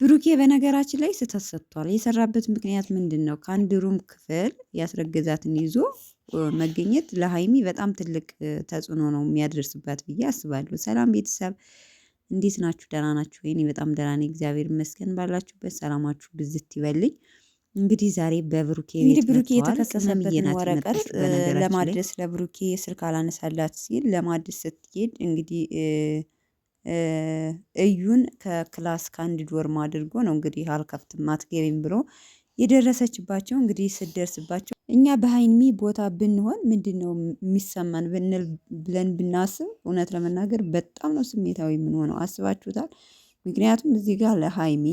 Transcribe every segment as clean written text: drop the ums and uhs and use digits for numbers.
ብሩኬ በነገራችን ላይ ስህተት ሰጥቷል። የሰራበት ምክንያት ምንድነው? ከአንድ ሩም ክፍል ያስረገዛትን ይዞ መገኘት ለሀይሚ በጣም ትልቅ ተጽዕኖ ነው የሚያደርስባት ብዬ አስባለሁ። ሰላም ቤተሰብ እንዴት ናችሁ? ደህና ናችሁ? እኔ በጣም ደህና ነኝ፣ እግዚአብሔር ይመስገን። ባላችሁበት ሰላማችሁ ብዝት ይበልኝ። እንግዲህ ዛሬ በብሩኬ ቤት ብሩኬ መጥተዋል። የተከሰሰበትን ቅመምዬ ናት ወረቀት የመጣችው በነገራችን ላይ ለማድረስ ለብሩኬ ስልክ አላነሳላት ሲል ለማድረስ ስትሄድ እንግዲህ እዩን ከክላስ ከአንድ ዶርም አድርጎ ነው እንግዲህ አልከፍትም አትገቢም ብሎ የደረሰችባቸው። እንግዲህ ስትደርስባቸው እኛ በሀይሚ ቦታ ብንሆን ምንድነው የሚሰማን ብንል ብለን ብናስብ እውነት ለመናገር በጣም ነው ስሜታዊ የምንሆነው። አስባችሁታል? ምክንያቱም እዚህ ጋር ለሀይሚ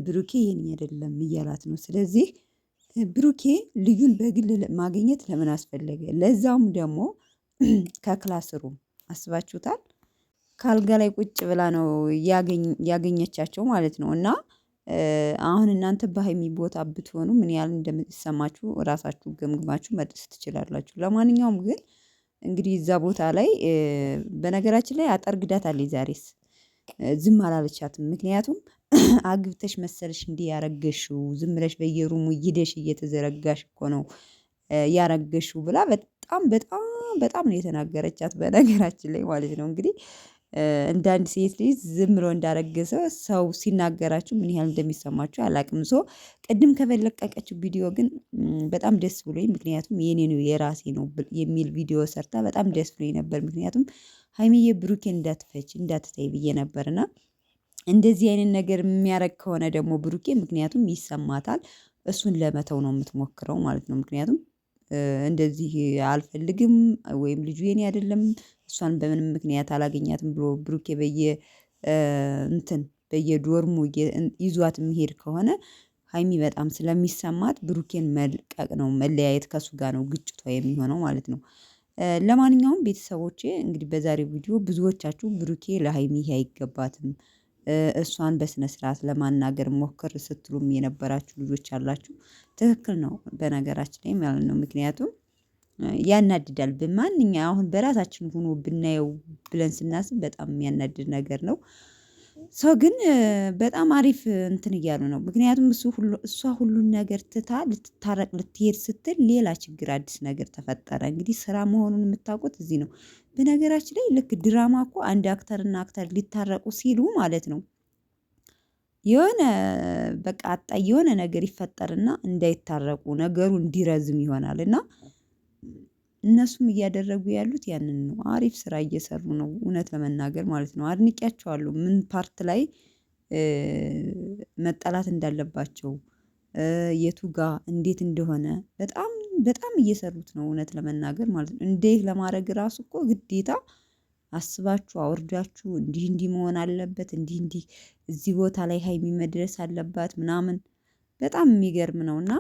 ብሩኬ የኔ አይደለም እያላት ነው። ስለዚህ ብሩኬ ልዩን በግል ማግኘት ለምን አስፈለገ? ለዛውም ደግሞ ከክላስ ሩም አስባችሁታል? ከአልጋ ላይ ቁጭ ብላ ነው ያገኘቻቸው ማለት ነው። እና አሁን እናንተ በሀይሚ ቦታ ብትሆኑ ምን ያህል እንደምትሰማችሁ ራሳችሁ ገምግማችሁ መድረስ ትችላላችሁ። ለማንኛውም ግን እንግዲህ እዛ ቦታ ላይ በነገራችን ላይ አጠርግዳታለች። ዛሬስ ዝም አላለቻትም። ምክንያቱም አግብተሽ መሰለሽ እንዲህ ያረገሽው ዝም ብለሽ በየሩሙ ይደሽ እየተዘረጋሽ እኮ ነው ያረገሽው ብላ በጣም በጣም በጣም ነው የተናገረቻት። በነገራችን ላይ ማለት ነው እንግዲህ እንደ አንድ ሴት ልጅ ዝም ብሎ እንዳረገዘ ሰው ሲናገራችሁ ምን ያህል እንደሚሰማችሁ አላቅም። ሶ ቅድም ከበለቀቀችው ቪዲዮ ግን በጣም ደስ ብሎኝ፣ ምክንያቱም የኔ ነው የራሴ ነው የሚል ቪዲዮ ሰርታ በጣም ደስ ብሎኝ ነበር። ምክንያቱም ሀይሚዬ ብሩኬን እንዳትፈች እንዳትታይ ብዬ ነበርና እንደዚህ አይነት ነገር የሚያደርግ ከሆነ ደግሞ ብሩኬ ምክንያቱም ይሰማታል፣ እሱን ለመተው ነው የምትሞክረው ማለት ነው። ምክንያቱም እንደዚህ አልፈልግም ወይም ልጁ የኔ አይደለም እሷን በምንም ምክንያት አላገኛትም ብሎ ብሩኬ እንትን በየዶርሙ ይዟት የሚሄድ ከሆነ ሀይሚ በጣም ስለሚሰማት ብሩኬን መልቀቅ ነው፣ መለያየት ከሱ ጋር ነው ግጭቷ የሚሆነው ማለት ነው። ለማንኛውም ቤተሰቦቼ እንግዲህ በዛሬው ቪዲዮ ብዙዎቻችሁ ብሩኬ ለሀይሚ አይገባትም እሷን በስነ ስርዓት ለማናገር ሞክር ስትሉም የነበራችሁ ልጆች አላችሁ። ትክክል ነው በነገራችን ላይ ማለት ነው። ምክንያቱም ያናድዳል። በማንኛ አሁን በራሳችን ሆኖ ብናየው ብለን ስናስብ በጣም የሚያናድድ ነገር ነው። ሰው ግን በጣም አሪፍ እንትን እያሉ ነው። ምክንያቱም እሷ ሁሉን ነገር ትታ ልትታረቅ ልትሄድ ስትል ሌላ ችግር አዲስ ነገር ተፈጠረ። እንግዲህ ስራ መሆኑን የምታውቁት እዚህ ነው። በነገራችን ላይ ልክ ድራማ እኮ አንድ አክተርና አክተር ሊታረቁ ሲሉ ማለት ነው የሆነ በቃ አጣይ የሆነ ነገር ይፈጠርና እንዳይታረቁ ነገሩ እንዲረዝም ይሆናል። እና እነሱም እያደረጉ ያሉት ያንን ነው። አሪፍ ስራ እየሰሩ ነው እውነት ለመናገር ማለት ነው። አድንቄያቸዋለሁ። ምን ፓርት ላይ መጠላት እንዳለባቸው የቱ ጋ እንዴት እንደሆነ በጣም በጣም እየሰሩት ነው እውነት ለመናገር ማለት ነው። እንዴት ለማድረግ ራሱ እኮ ግዴታ አስባችሁ አውርዳችሁ እንዲህ እንዲህ መሆን አለበት እንዲህ እንዲህ እዚህ ቦታ ላይ ሀይሚ መድረስ አለባት ምናምን በጣም የሚገርም ነውና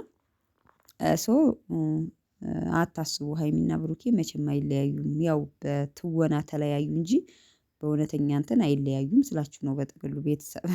ሶ አታስቡ ሀይሚና ብሩኬ መቼም አይለያዩም። ያው በትወና ተለያዩ እንጂ በእውነተኛ እንትን አይለያዩም ስላችሁ ነው በጥቅሉ ቤተሰብ